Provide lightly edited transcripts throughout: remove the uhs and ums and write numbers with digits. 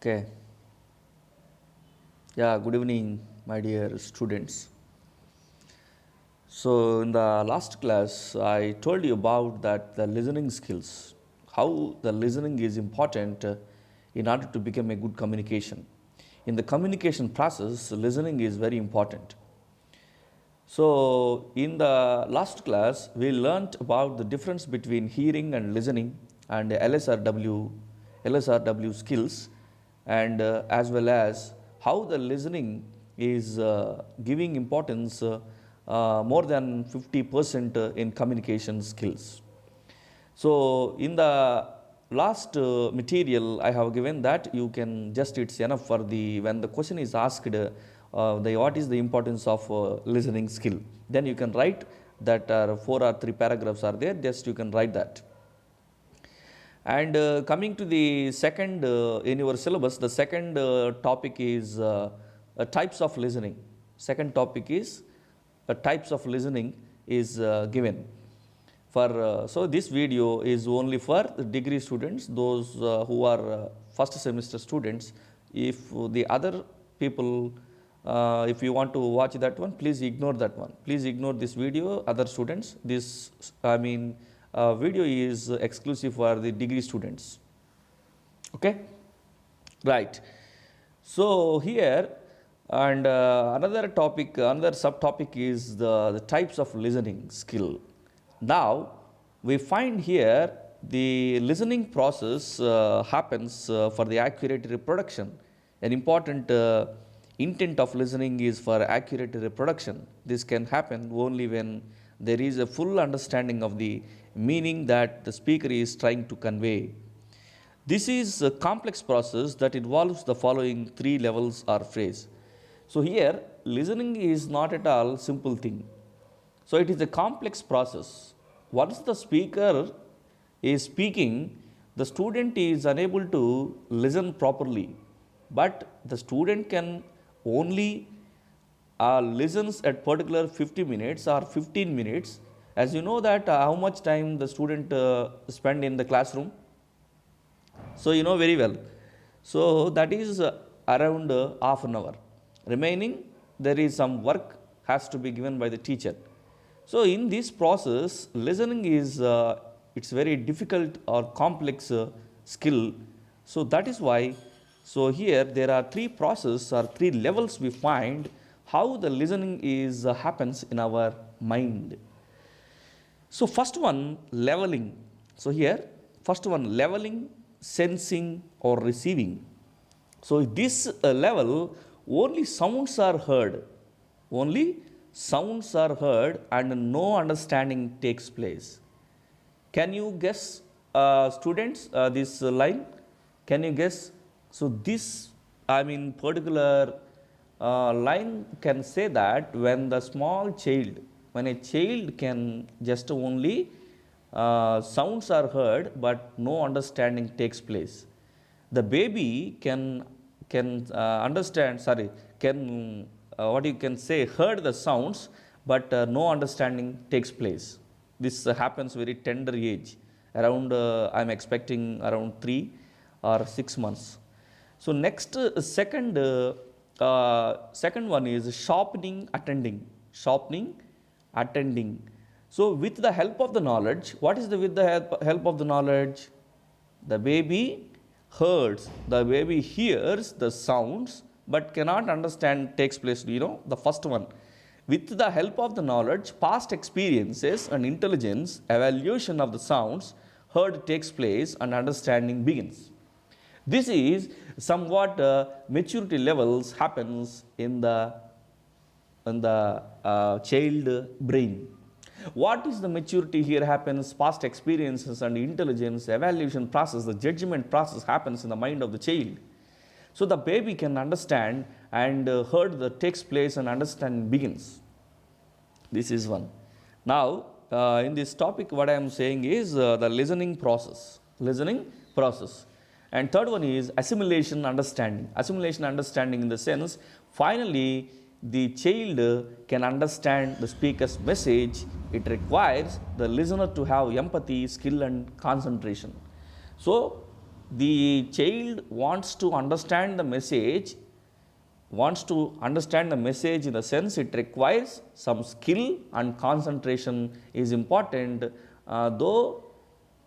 Okay. Yeah, good evening, my dear students. So, in the last class, I told you about that the listening skills, how the listening is important in order to become a good communication. In the communication process, listening is very important. So, in the last class, we learnt about the difference between hearing and listening and LSRW skills, and as well as how the listening is giving importance more than 50% in communication skills. So, in the last material I have given that you can just it's enough for the when the question is asked the what is the importance of listening skill, then you can write that 4 or 3 paragraphs are there, just you can write that. And coming to the second in your syllabus, the second topic is types of listening. Second topic is types of listening is given. For so this video is only for the degree students, those who are first semester students. If the other people, if you want to watch that one, please ignore that one. Please ignore this video, other students. This video is exclusive for the degree students. Okay, right. So here and another topic, another subtopic is the types of listening skill. Now we find here the listening process happens for the accurate reproduction. An important intent of listening is for accurate reproduction. This can happen only when there is a full understanding of the meaning that the speaker is trying to convey. This is a complex process that involves the following 3 levels or phrase. So here listening is not at all simple thing. So it is a complex process. Once the speaker is speaking, the student is unable to listen properly, but the student can only listens at particular 50 minutes or 15 minutes. As you know that how much time the student spend in the classroom, so you know very well. So that is around half an hour. Remaining, there is some work has to be given by the teacher. So in this process, listening is it's very difficult or complex skill. So that is why. So here there are 3 processes or 3 levels we find how the listening is happens in our mind. So first one, leveling. So here first one, leveling, sensing or receiving. So this level, only sounds are heard. Only sounds are heard and no understanding takes place. Can you guess, students, this line? Can you guess? So this, particular line can say that when the small child, when a child can just only sounds are heard but no understanding takes place. The baby can understand, sorry, can what you can say, heard the sounds but no understanding takes place. This happens very tender age, around I'm expecting around 3 or 6 months. So next second one is sharpening attending. Sharpening attending. So with the help of the knowledge, what is the with the help of the knowledge? The baby hears the sounds but cannot understand takes place. You know, the first one. With the help of the knowledge, past experiences and intelligence, evaluation of the sounds heard takes place and understanding begins. This is somewhat maturity levels happens in the child brain. What is the maturity here happens? Past experiences and intelligence, evaluation process, the judgment process happens in the mind of the child. So the baby can understand and heard that takes place and understanding begins. This is one. Now in this topic what I am saying is the listening process. Listening process. And third one is assimilation understanding. Assimilation understanding in the sense, finally the child can understand the speaker's message. It requires the listener to have empathy, skill and concentration. So the child wants to understand the message, in the sense it requires some skill and concentration is important, though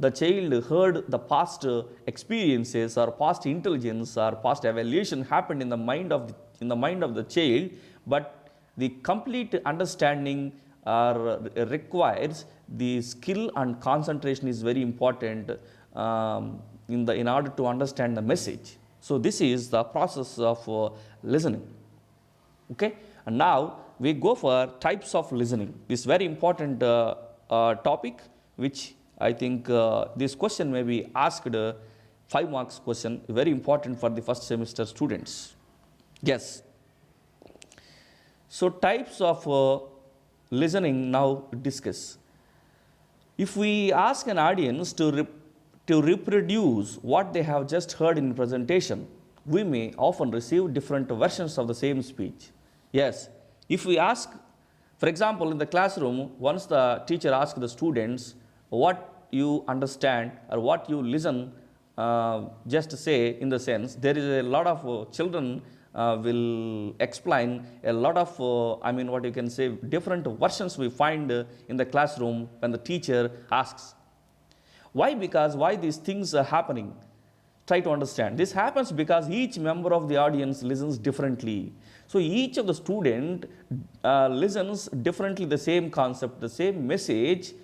the child heard the past experiences or past intelligence or past evaluation happened in the mind of the child, but the complete understanding requires the skill and concentration is very important in order to understand the message. So this is the process of listening. Okay, and now we go for types of listening. This very important topic, which I think this question may be asked 5 marks question, very important for the first semester students. Yes. So types of listening now discuss. If we ask an audience to reproduce what they have just heard in presentation, we may often receive different versions of the same speech. Yes, if we ask, for example, in the classroom, once the teacher asks the students what you understand or what you listen, just say in the sense, there is a lot of children will explain a lot of, what you can say, different versions we find in the classroom when the teacher asks. Why? Because why these things are happening? Try to understand. This happens because each member of the audience listens differently. So each of the student listens differently the same concept, the same message,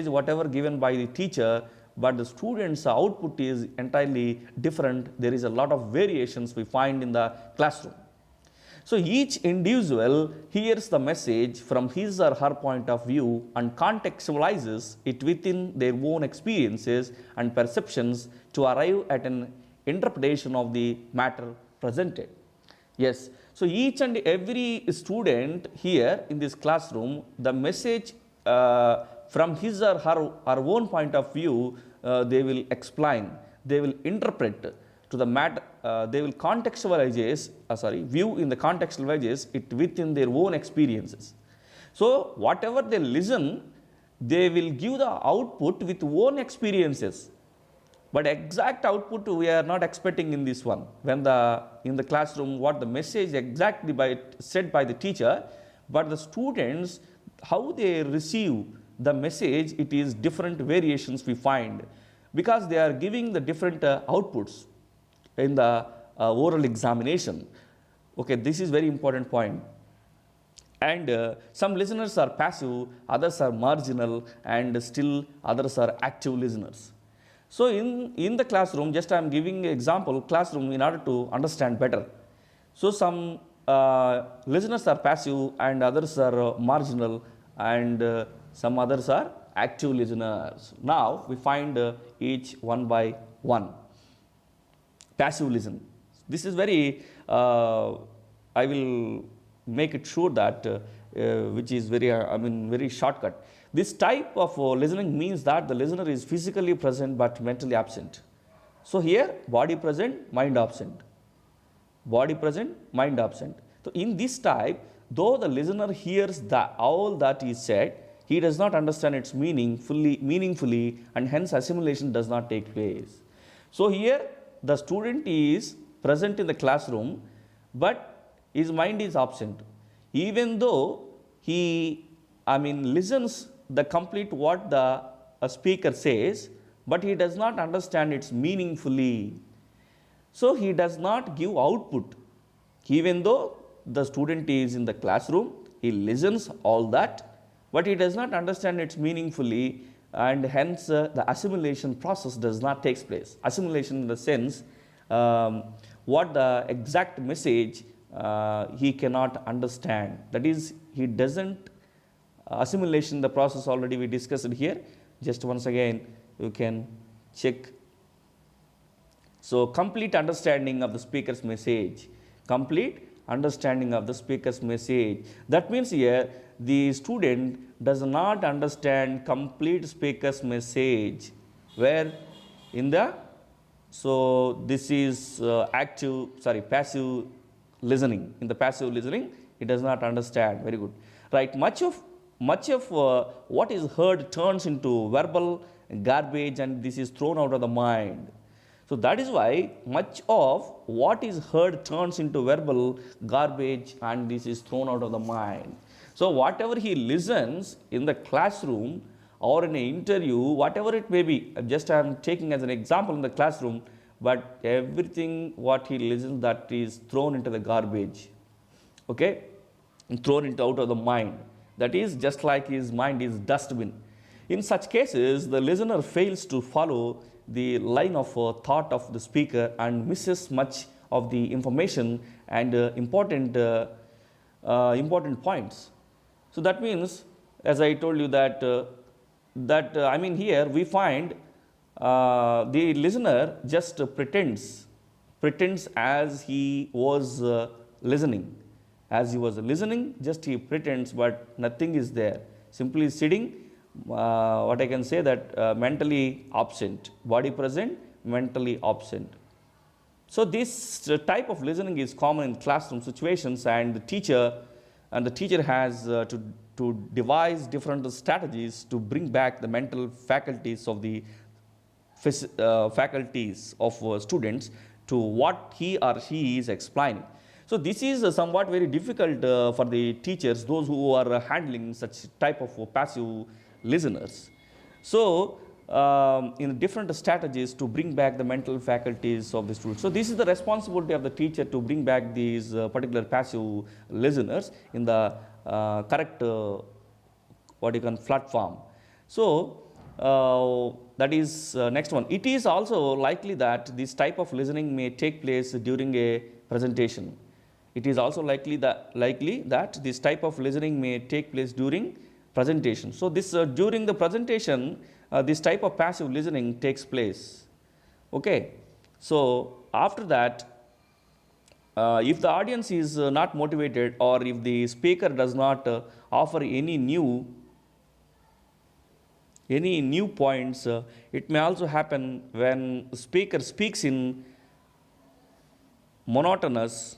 whatever given by the teacher, but the student's output is entirely different. There is a lot of variations we find in the classroom. So each individual hears the message from his or her point of view and contextualizes it within their own experiences and perceptions to arrive at an interpretation of the matter presented. Yes, so each and every student here in this classroom, the message from his or her own point of view, they will explain, they will interpret to the matter, they will view in the contextualizes it within their own experiences. So whatever they listen, they will give the output with own experiences. But exact output we are not expecting in this one. When in the classroom, what the message exactly said by the teacher, but the students, how they receive the message, it is different variations we find, because they are giving the different outputs in the oral examination. Okay, this is very important point. And some listeners are passive, others are marginal, and still others are active listeners. So in the classroom, just I am giving an example, classroom, in order to understand better. So some listeners are passive and others are marginal, and some others are active listeners. Now we find each one by one. Passive listen. This is very, I will make it sure that, which is very, very shortcut. This type of listening means that the listener is physically present but mentally absent. So here, body present, mind absent. Body present, mind absent. So in this type, though the listener hears all that is said, he does not understand its meaningfully, and hence assimilation does not take place. So here, the student is present in the classroom, but his mind is absent. Even though he, listens the complete what the speaker says, but he does not understand it meaningfully. So he does not give output. Even though the student is in the classroom, he listens all that, but he does not understand it meaningfully, and hence the assimilation process does not take place. Assimilation in the sense, what the exact message he cannot understand. That is, he doesn't, assimilation, the process already we discussed it here. Just once again, you can check. So complete understanding of the speaker's message. Complete understanding of the speaker's message. That means here, the student does not understand complete speaker's message, where in the, so this is passive listening. In the passive listening, it does not understand. Very good. Right, much of what is heard turns into verbal garbage and this is thrown out of the mind. So that is why much of what is heard turns into verbal garbage and this is thrown out of the mind. So whatever he listens in the classroom or in an interview, whatever it may be, just I am taking as an example in the classroom, but everything what he listens, that is thrown into the garbage. Okay, thrown into out of the mind. That is just like his mind is dustbin. In such cases, the listener fails to follow the line of thought of the speaker and misses much of the information and important points. So that means, as I told you that I mean here we find the listener just pretends as he was listening. As he was listening, just he pretends, but nothing is there. Simply sitting, what I can say that mentally absent, body present, mentally absent. So this type of listening is common in classroom situations, and the teacher has to devise different strategies to bring back the mental faculties of the faculties of students to what he or she is explaining. So this is somewhat very difficult for the teachers, those who are handling such type of passive listeners. So in different strategies to bring back the mental faculties of the students. So this is the responsibility of the teacher to bring back these particular passive listeners in the correct what you can platform. So that is next one. It is also likely that this type of listening may take place during a presentation. It is also likely that this type of listening may take place during presentation. So this during the presentation, this type of passive listening takes place. Okay. So after that, if the audience is not motivated, or if the speaker does not offer any new points, it may also happen when the speaker speaks in monotonous